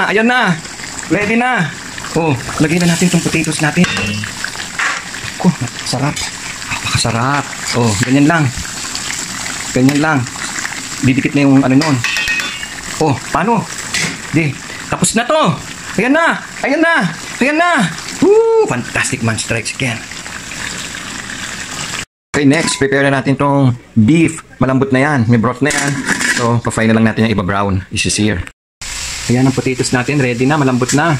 Ayan na. Ready na. Oh, lagyan na natin itong potatoes natin. Oh, sarap. Napakasarap. Oh, ganyan lang. Ganyan lang. Didikit na yung ano nun. Oh, paano? Di, tapos na to. Ayan na. Ayan na. Ayan na. Woo! Fantastic man strikes again. Okay, next, prepare na natin tong beef. Malambot na yan. May broth na yan. So, pa-fry na lang natin yung iba brown. Isi-sear. Ayan ang potatoes natin. Ready na. Malambot na.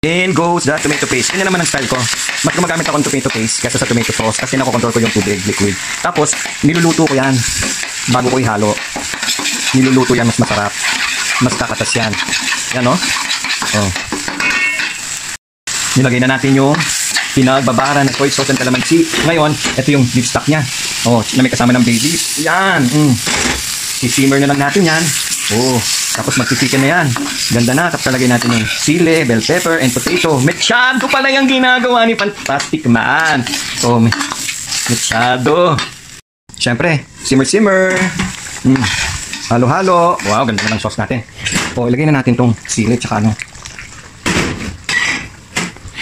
In goes the tomato paste. Yan naman ang style ko. Mas gumagamit ako ng tomato paste kaysa sa tomato sauce kasi nakokontrol ko yung tubig, liquid. Tapos, niluluto ko yan bago ko ihalo. Niluluto yan, mas masarap. Mas kakatas yan. Yan, no? Oh. Nilagay na natin yung pinagbabara ng soy sauce and calamansi. Ngayon, ito yung beef stock niya. Oh, na may kasama ng bay leaf. Yan. Si-simmer na lang natin yan. Oh, tapos magtitikin na yan. Ganda na. Tapos talagay natin yung sili, bell pepper, and potato. Mechado pala yung ginagawa ni Fantastic Man. Oh, mechado. Siyempre, simmer-simmer. Halo-halo. Wow, ganda na ng sauce natin. Oh, ilagay na natin tong sili tsaka ano.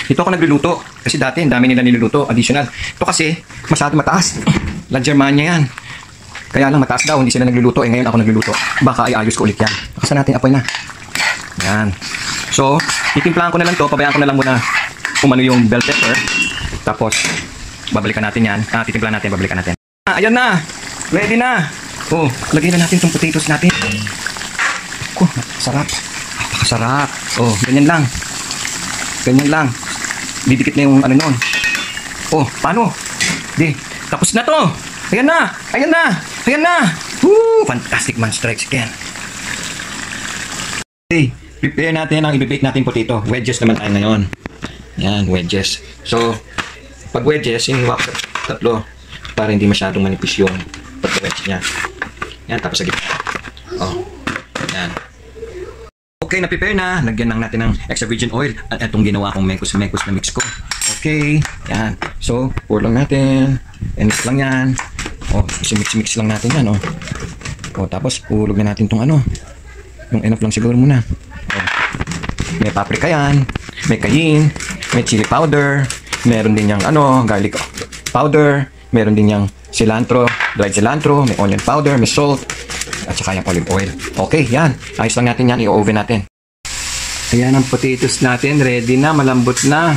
Ito ako nagluluto. Kasi dati, ang dami nila niluluto. Additional. Ito kasi, masyado mataas. La Germania yan. Kaya lang mataas daw. Hindi sila nagluluto. Eh, ngayon ako nagluluto. Baka ayos ko ulit yan. Bakasan natin apoy na. Yan. So, titimplahan ko na lang to. Pabayaan ko na lang muna umano yung bell pepper. Tapos, babalikan natin yan. Titimplahan natin. Babalikan natin. Ayan na. Ready na. Oh, lagay na natin itong potatoes natin. Oh, sarap. Napakasarap. Oh, ganyan lang. Ganyan lang. Didikit na yung ano nun. Oh, paano? Di, tapos na to. Ayan na. Ayan na. Ayan na. Woo! Fantastic man strikes again. Okay, prepare natin ang i-bake natin potato. Wedges naman tayo ngayon. Yan, wedges. So, pag wedges, hiniwa ko tatlo para hindi masyadong manipis yung pagka-wedge niya. Yan, tapos sa gitna. Oh, yan. Okay, na-prepare na. Lagyan lang natin ng extra virgin oil. At itong ginawa kong mekos na mix ko. Okay, yan. So, pour lang natin. And mix lang yan. Oh, mix lang natin yan, oh. Oh, tapos ulog na natin tong ano. Yung enough lang siguro muna. Oh. May paprika yan. May cayenne. May chili powder. Meron din yung ano, garlic powder. Meron din yung cilantro, dried cilantro. May onion powder, may salt. At saka yung olive oil. Okay, yan. Ayos lang natin yan. I-oven natin. Ayan ang potatoes natin. Ready na. Malambot na.